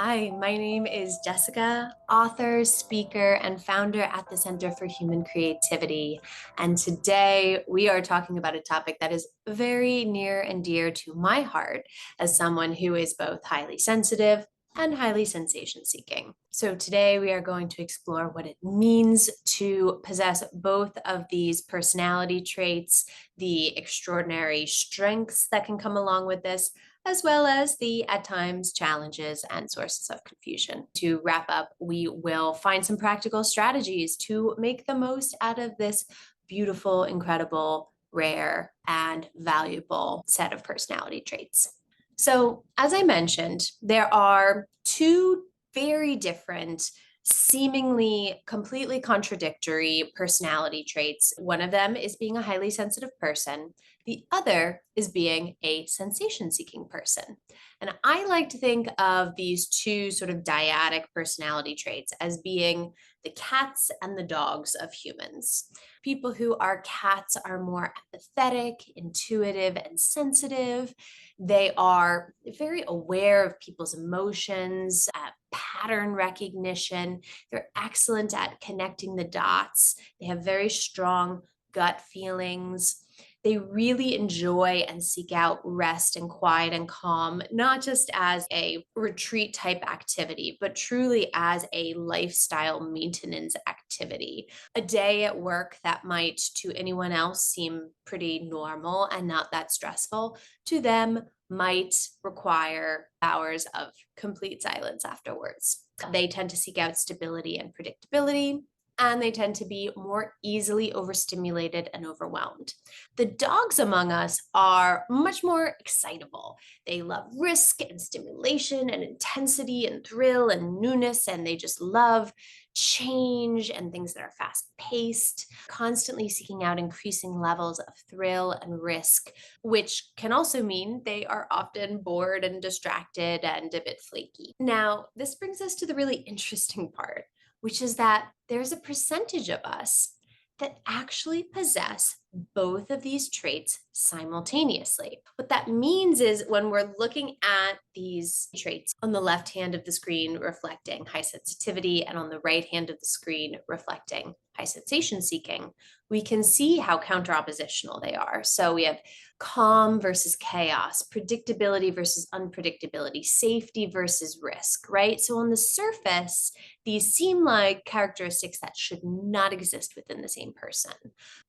Hi, my name is Jessica, author, speaker, and founder at the Center for Human Creativity. And today we are talking about a topic that is very near and dear to my heart as someone who is both highly sensitive and highly sensation seeking. So today we are going to explore what it means to possess both of these personality traits, the extraordinary strengths that can come along with this, as well as the, at times, challenges and sources of confusion. To wrap up, we will find some practical strategies to make the most out of this beautiful, incredible, rare, and valuable set of personality traits. So, as I mentioned, there are two very different, seemingly completely contradictory personality traits. One of them is being a highly sensitive person, the other is being a sensation seeking person. And I like to think of these two sort of dyadic personality traits as being the cats and the dogs of humans. People who are cats are more empathetic, intuitive, and sensitive. They are very aware of people's emotions, pattern recognition. They're excellent at connecting the dots. They have very strong gut feelings. They really enjoy and seek out rest and quiet and calm, not just as a retreat type activity, but truly as a lifestyle maintenance activity. A day at work that might to anyone else seem pretty normal and not that stressful, to them might require hours of complete silence afterwards. They tend to seek out stability and predictability, and they tend to be more easily overstimulated and overwhelmed. The dogs among us are much more excitable. They love risk and stimulation and intensity and thrill and newness, and they just love change and things that are fast paced, constantly seeking out increasing levels of thrill and risk, which can also mean they are often bored and distracted and a bit flaky. Now, this brings us to the really interesting part, which is that there's a percentage of us that actually possess both of these traits simultaneously. What that means is when we're looking at these traits on the left hand of the screen reflecting high sensitivity and on the right hand of the screen reflecting high sensation seeking, we can see how counter-oppositional they are. So we have calm versus chaos, predictability versus unpredictability, safety versus risk, right? So on the surface, these seem like characteristics that should not exist within the same person.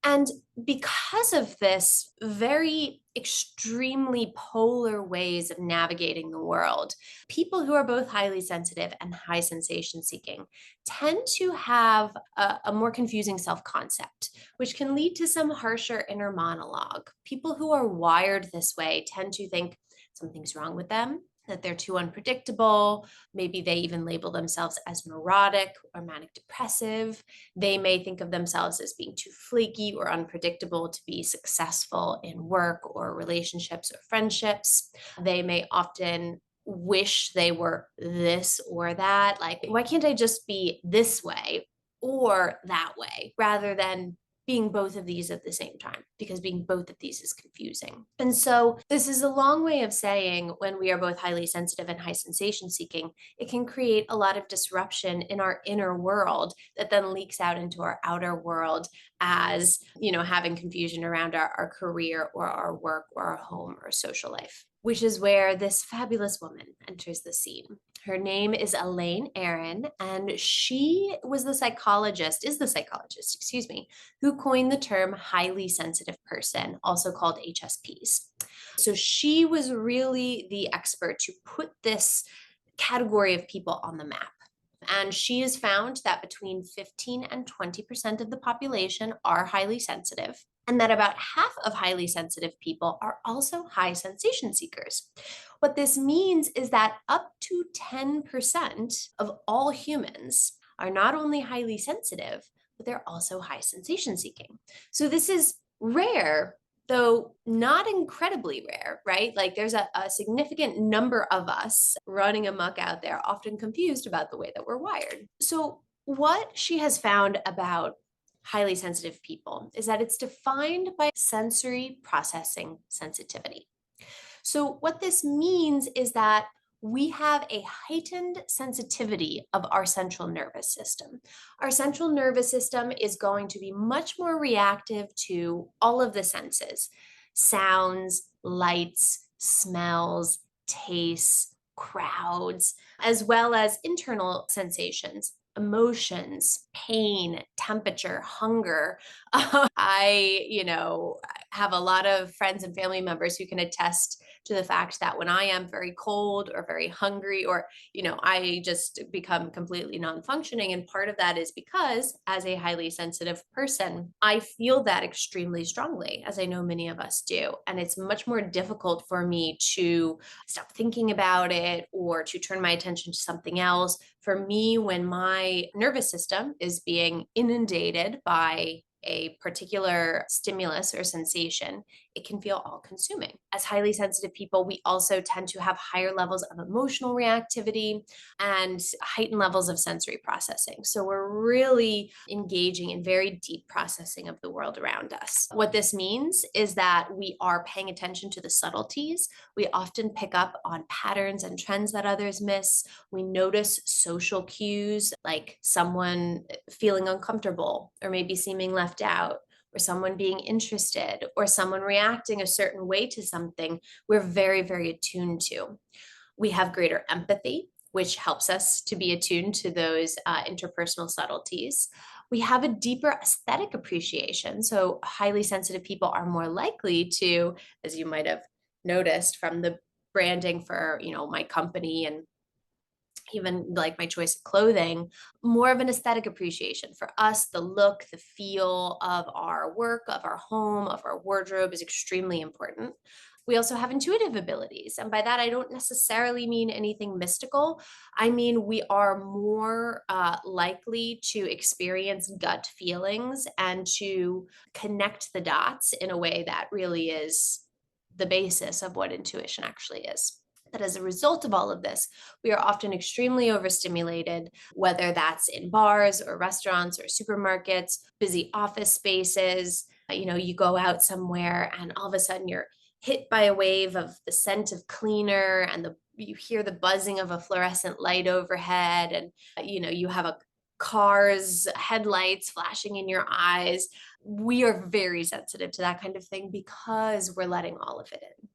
And because of this very extremely polar ways of navigating the world, people who are both highly sensitive and high sensation seeking tend to have a more confusing self concept, which can lead to some harsher inner monologue. People who are wired this way tend to think something's wrong with them, that they're too unpredictable. Maybe they even label themselves as neurotic or manic depressive. They may think of themselves as being too flaky or unpredictable to be successful in work or relationships or friendships. They may often wish they were this or that. Like, why can't I just be this way or that way rather than being both of these at the same time, because being both of these is confusing. And so this is a long way of saying when we are both highly sensitive and high sensation seeking, it can create a lot of disruption in our inner world that then leaks out into our outer world as, having confusion around our career or our work or our home or social life, which is where this fabulous woman enters the scene. Her name is Elaine Aron, and she is the psychologist, excuse me, who coined the term highly sensitive person, also called HSPs. So she was really the expert to put this category of people on the map. And she has found that between 15 and 20% of the population are highly sensitive, and that about half of highly sensitive people are also high sensation seekers. What this means is that up to 10% of all humans are not only highly sensitive, but they're also high sensation seeking. So this is rare, though not incredibly rare, right? Like there's a significant number of us running amok out there, often confused about the way that we're wired. So what she has found about highly sensitive people is that it's defined by sensory processing sensitivity. So what this means is that we have a heightened sensitivity of our central nervous system. Our central nervous system is going to be much more reactive to all of the senses: sounds, lights, smells, tastes, crowds, as well as internal sensations, emotions, pain, temperature, hunger. I have a lot of friends and family members who can attest to the fact that when I am very cold or very hungry, or, I just become completely non functioning. And part of that is because, as a highly sensitive person, I feel that extremely strongly, as I know many of us do. And it's much more difficult for me to stop thinking about it or to turn my attention to something else. For me, when my nervous system is being inundated by a particular stimulus or sensation, it can feel all consuming. As highly sensitive people, we also tend to have higher levels of emotional reactivity and heightened levels of sensory processing. So we're really engaging in very deep processing of the world around us. What this means is that we are paying attention to the subtleties. We often pick up on patterns and trends that others miss. We notice social cues like someone feeling uncomfortable or maybe seeming left out, or someone being interested, or someone reacting a certain way to something. We're very, very attuned to. We have greater empathy, which helps us to be attuned to those interpersonal subtleties. We have a deeper aesthetic appreciation. So, highly sensitive people are more likely to, as you might have noticed from the branding for, my company, and even like my choice of clothing, more of an aesthetic appreciation. For us, the look, the feel of our work, of our home, of our wardrobe is extremely important. We also have intuitive abilities. And by that, I don't necessarily mean anything mystical. I mean, we are more likely to experience gut feelings and to connect the dots in a way that really is the basis of what intuition actually is. That as a result of all of this, we are often extremely overstimulated, whether that's in bars or restaurants or supermarkets, busy office spaces. You go out somewhere and all of a sudden you're hit by a wave of the scent of cleaner, and you hear the buzzing of a fluorescent light overhead, and you have a car's headlights flashing in your eyes. We are very sensitive to that kind of thing because we're letting all of it in.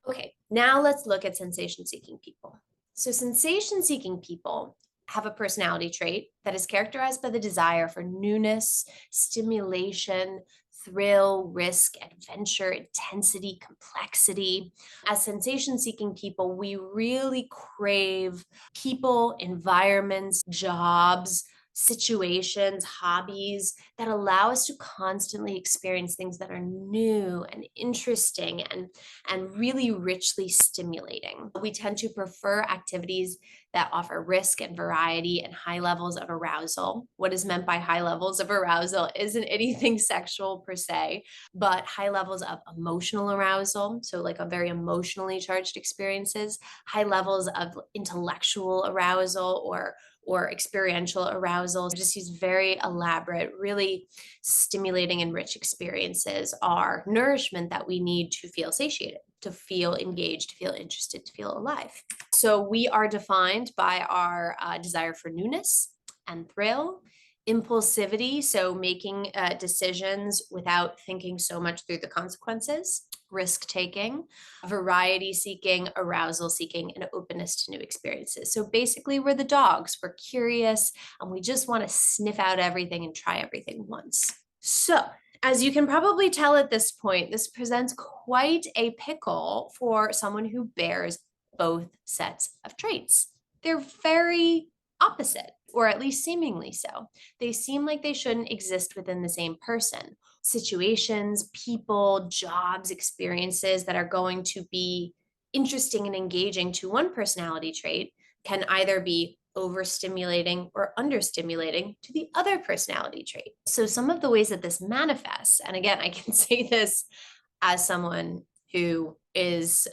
Okay, now let's look at sensation seeking people. So, sensation seeking people have a personality trait that is characterized by the desire for newness, stimulation, thrill, risk, adventure, intensity, complexity. As sensation seeking people, we really crave people, environments, jobs, situations, hobbies that allow us to constantly experience things that are new and interesting and really richly stimulating. We tend to prefer activities that offer risk and variety and high levels of arousal. What is meant by high levels of arousal isn't anything sexual per se, but high levels of emotional arousal. So, like a very emotionally charged experiences, high levels of intellectual arousal or experiential arousal. Just these very elaborate, really stimulating and rich experiences are nourishment that we need to feel satiated, to feel engaged, to feel interested, to feel alive. So we are defined by our desire for newness and thrill, impulsivity, so making decisions without thinking so much through the consequences, risk taking, variety seeking, arousal seeking, and openness to new experiences. So basically, we're the dogs. We're curious and we just want to sniff out everything and try everything once. So, as you can probably tell at this point, this presents quite a pickle for someone who bears both sets of traits. They're very opposite, or at least seemingly so. They seem like they shouldn't exist within the same person. Situations, people, jobs, experiences that are going to be interesting and engaging to one personality trait can either be overstimulating or understimulating to the other personality trait. So, some of the ways that this manifests, and again, I can say this as someone who is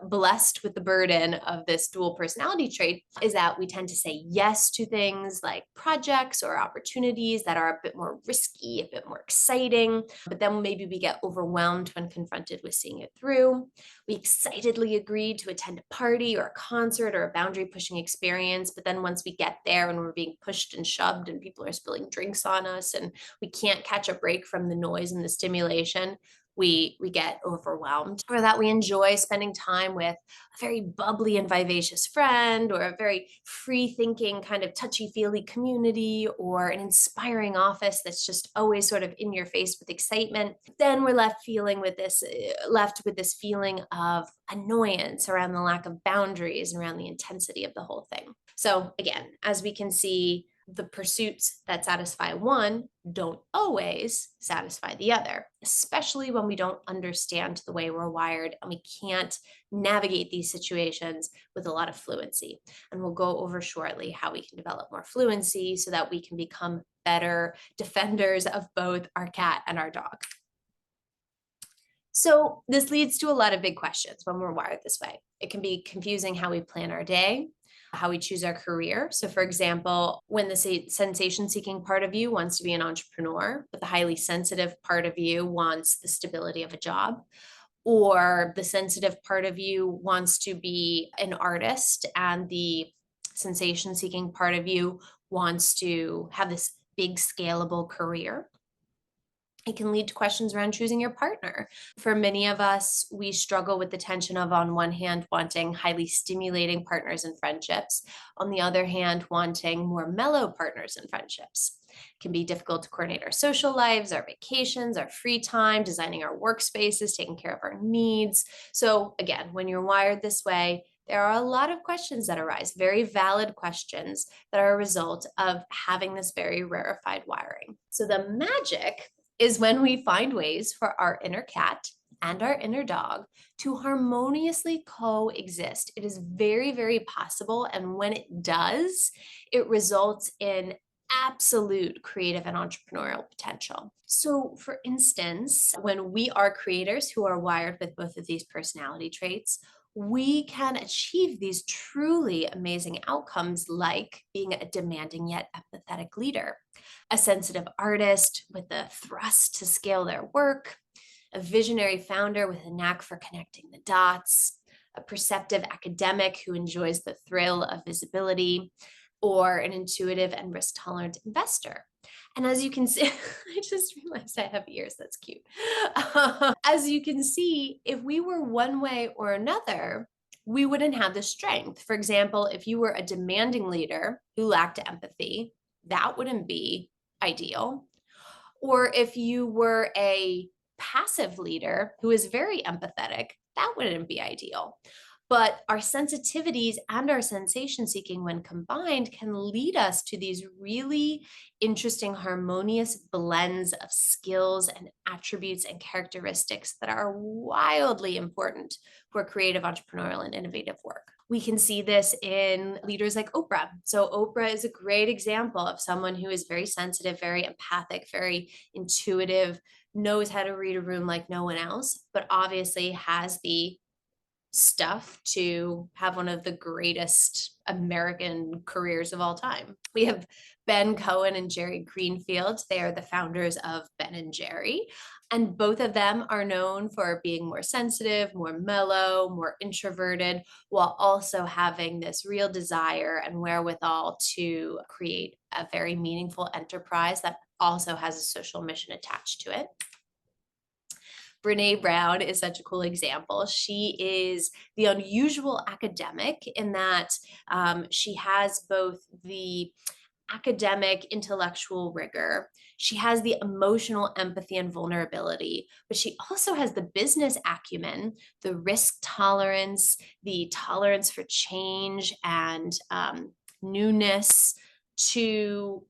blessed with the burden of this dual personality trait is that we tend to say yes to things like projects or opportunities that are a bit more risky, a bit more exciting, but then maybe we get overwhelmed when confronted with seeing it through. We excitedly agree to attend a party or a concert or a boundary pushing experience, but then once we get there and we're being pushed and shoved and people are spilling drinks on us and we can't catch a break from the noise and the stimulation, we get overwhelmed. Or that we enjoy spending time with a very bubbly and vivacious friend, or a very free thinking kind of touchy feely community, or an inspiring office that's just always sort of in your face with excitement. Then we're left with this feeling of annoyance around the lack of boundaries and around the intensity of the whole thing. So again, as we can see, the pursuits that satisfy one don't always satisfy the other, especially when we don't understand the way we're wired and we can't navigate these situations with a lot of fluency. And we'll go over shortly how we can develop more fluency so that we can become better defenders of both our cat and our dog. So this leads to a lot of big questions when we're wired this way. It can be confusing how we plan our day, how we choose our career. So for example, when the sensation-seeking part of you wants to be an entrepreneur, but the highly sensitive part of you wants the stability of a job, or the sensitive part of you wants to be an artist and the sensation-seeking part of you wants to have this big scalable career. It can lead to questions around choosing your partner. For many of us, we struggle with the tension of, on one hand, wanting highly stimulating partners and friendships, on the other hand, wanting more mellow partners and friendships. It can be difficult to coordinate our social lives, our vacations, our free time, designing our workspaces, taking care of our needs. So again, when you're wired this way, there are a lot of questions that arise, very valid questions that are a result of having this very rarefied wiring. So the magic is when we find ways for our inner cat and our inner dog to harmoniously coexist. It is very, very possible. And when it does, it results in absolute creative and entrepreneurial potential. So for instance, when we are creators who are wired with both of these personality traits, we can achieve these truly amazing outcomes, like being a demanding yet empathetic leader, a sensitive artist with a thrust to scale their work, a visionary founder with a knack for connecting the dots, a perceptive academic who enjoys the thrill of visibility, or an intuitive and risk-tolerant investor. And as you can see, I just realized I have ears. That's cute. As you can see, if we were one way or another, we wouldn't have the strength. For example, if you were a demanding leader who lacked empathy, that wouldn't be ideal. Or if you were a passive leader who is very empathetic, that wouldn't be ideal. But our sensitivities and our sensation seeking, when combined, can lead us to these really interesting, harmonious blends of skills and attributes and characteristics that are wildly important for creative, entrepreneurial, and innovative work. We can see this in leaders like Oprah. So Oprah is a great example of someone who is very sensitive, very empathic, very intuitive, knows how to read a room like no one else, but obviously has the stuff to have one of the greatest American careers of all time. We have Ben Cohen and Jerry Greenfield. They are the founders of Ben and Jerry. And both of them are known for being more sensitive, more mellow, more introverted, while also having this real desire and wherewithal to create a very meaningful enterprise that also has a social mission attached to it. Brene Brown is such a cool example. She is the unusual academic in that she has both the academic intellectual rigor. She has the emotional empathy and vulnerability, but she also has the business acumen, the risk tolerance, the tolerance for change and newness to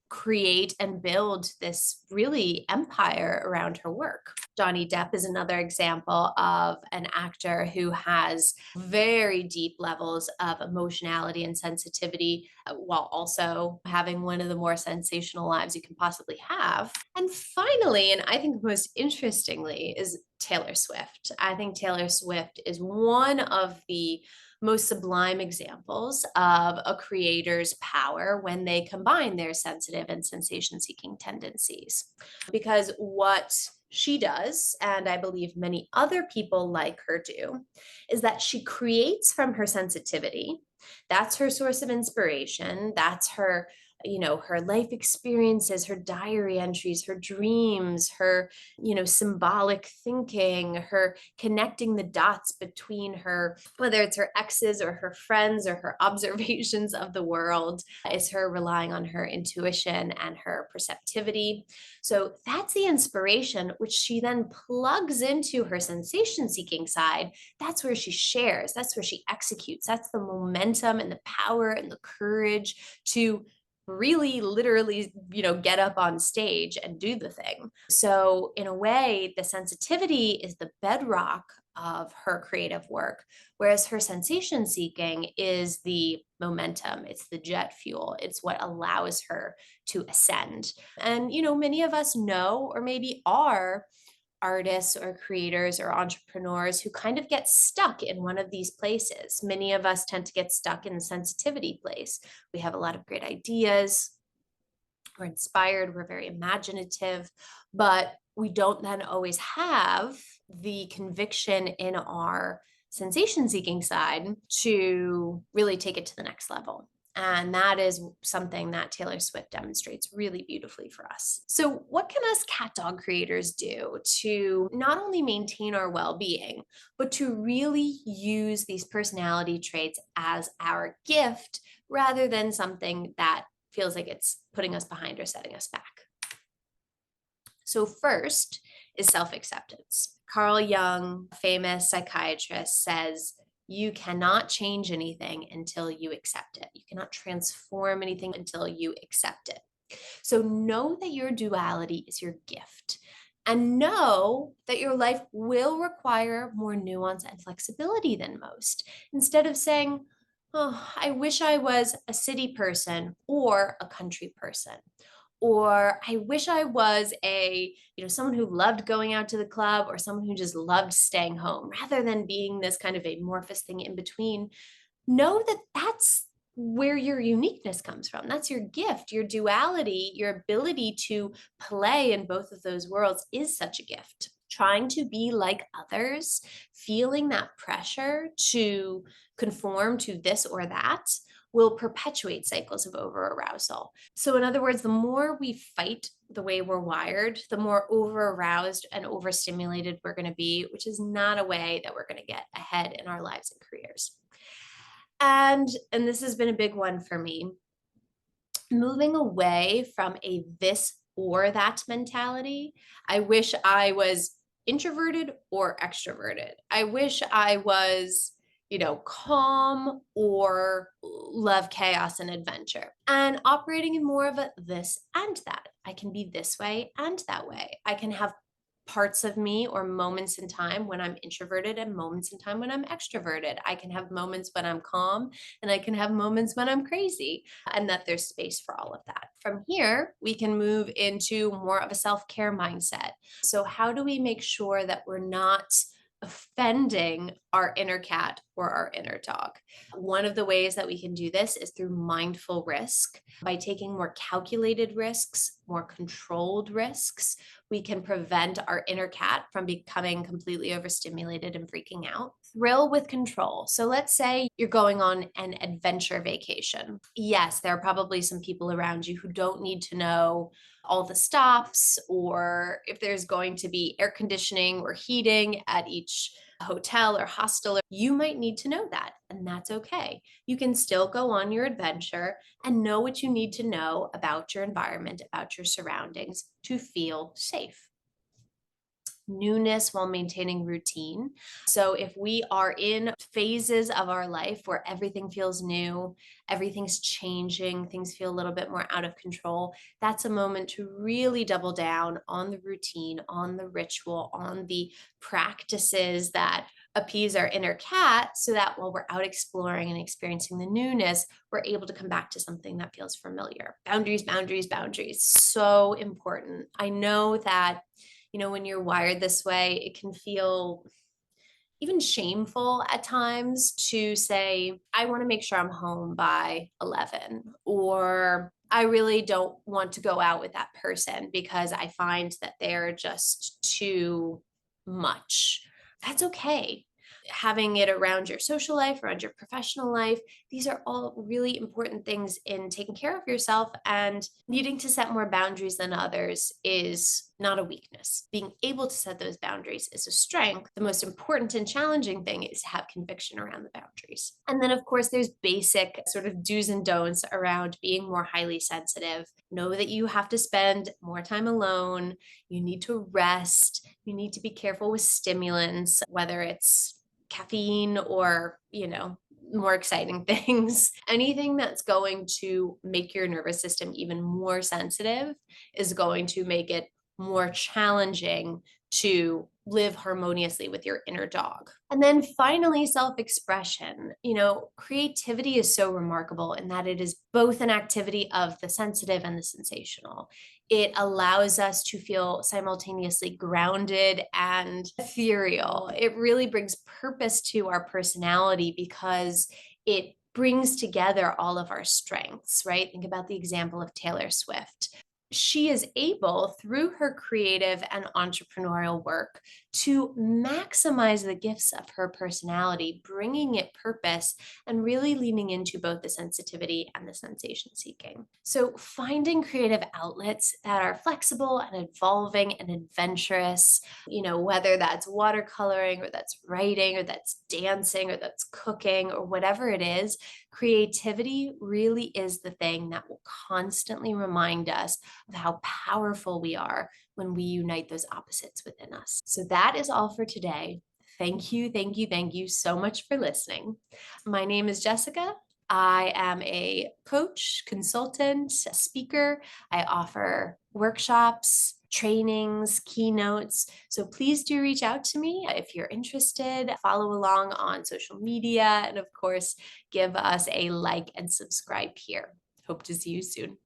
create and build this really empire around her work. Johnny Depp is another example of an actor who has very deep levels of emotionality and sensitivity while also having one of the more sensational lives you can possibly have. And finally, and I think most interestingly, is Taylor Swift. I think Taylor Swift is one of the most sublime examples of a creator's power when they combine their sensitive and sensation seeking tendencies. Because what she does, and I believe many other people like her do, is that she creates from her sensitivity. That's her source of inspiration. That's her, her life experiences, her diary entries, her dreams, her, symbolic thinking, her connecting the dots between her, whether it's her exes or her friends or her observations of the world, is her relying on her intuition and her perceptivity. So that's the inspiration, which she then plugs into her sensation seeking side. That's where she shares, that's where she executes, that's the momentum and the power and the courage to really literally get up on stage and do the thing. So in a way, the sensitivity is the bedrock of her creative work, whereas her sensation seeking is the momentum, it's the jet fuel, it's what allows her to ascend. And many of us know or maybe are artists or creators or entrepreneurs who kind of get stuck in one of these places. Many of us tend to get stuck in the sensitivity place. We have a lot of great ideas, we're inspired, we're very imaginative, but we don't then always have the conviction in our sensation seeking side to really take it to the next level. And that is something that Taylor Swift demonstrates really beautifully for us. So, what can us cat dog creators do to not only maintain our well being, but to really use these personality traits as our gift rather than something that feels like it's putting us behind or setting us back? So, first is self acceptance. Carl Jung, famous psychiatrist, says you cannot change anything until you accept it. You cannot transform anything until you accept it. So, know that your duality is your gift. And know that your life will require more nuance and flexibility than most. Instead of saying, oh, I wish I was a city person or a country person, or I wish I was someone who loved going out to the club or someone who just loved staying home, rather than being this kind of amorphous thing in between. Know that that's where your uniqueness comes from. That's your gift, your duality, your ability to play in both of those worlds is such a gift. Trying to be like others, feeling that pressure to conform to this or that, will perpetuate cycles of over arousal. So, in other words, the more we fight the way we're wired, the more over aroused and overstimulated we're going to be, which is not a way that we're going to get ahead in our lives and careers. And this has been a big one for me, moving away from a this or that mentality. I wish I was introverted or extroverted. I wish I was, calm or love chaos and adventure. And operating in more of a this and that. I can be this way and that way. I can have parts of me or moments in time when I'm introverted and moments in time when I'm extroverted. I can have moments when I'm calm and I can have moments when I'm crazy, and that there's space for all of that. From here, we can move into more of a self care mindset. So, how do we make sure that we're not offending our inner cat or our inner dog? One of the ways that we can do this is through mindful risk. By taking more calculated risks, more controlled risks, we can prevent our inner cat from becoming completely overstimulated and freaking out. Thrill with control. So let's say you're going on an adventure vacation. Yes, there are probably some people around you who don't need to know all the stops, or if there's going to be air conditioning or heating at each hotel or hostel. You might need to know that, and that's okay. You can still go on your adventure and know what you need to know about your environment, about your surroundings to feel safe. newness while maintaining routine. So if we are in phases of our life where everything feels new, everything's changing, things feel a little bit more out of control, that's a moment to really double down on the routine, on the ritual, on the practices that appease our inner cat so that while we're out exploring and experiencing the newness, we're able to come back to something that feels familiar. Boundaries, boundaries, boundaries. So important. I know that, when you're wired this way, it can feel even shameful at times to say, I want to make sure I'm home by 11, or I really don't want to go out with that person because I find that they're just too much. That's okay. Having it around your social life, around your professional life, these are all really important things in taking care of yourself, and needing to set more boundaries than others is not a weakness. Being able to set those boundaries is a strength. The most important and challenging thing is to have conviction around the boundaries. And then, of course, there's basic sort of do's and don'ts around being more highly sensitive. Know that you have to spend more time alone. You need to rest. You need to be careful with stimulants, whether it's caffeine or, more exciting things. Anything that's going to make your nervous system even more sensitive is going to make it more challenging to live harmoniously with your inner dog. And then finally, self expression. Creativity is so remarkable in that it is both an activity of the sensitive and the sensational. It allows us to feel simultaneously grounded and ethereal. It really brings purpose to our personality because it brings together all of our strengths, right? Think about the example of Taylor Swift. She is able, through her creative and entrepreneurial work, to maximize the gifts of her personality, bringing it purpose and really leaning into both the sensitivity and the sensation seeking. So, finding creative outlets that are flexible and evolving and adventurous, whether that's watercoloring or that's writing or that's dancing or that's cooking or whatever it is, creativity really is the thing that will constantly remind us of how powerful we are when we unite those opposites within us. So that is all for today. Thank you, thank you, thank you so much for listening. My name is Jessica. I am a coach, consultant, speaker. I offer workshops, trainings, keynotes. So please do reach out to me if you're interested. Follow along on social media. And of course, give us a like and subscribe here. Hope to see you soon.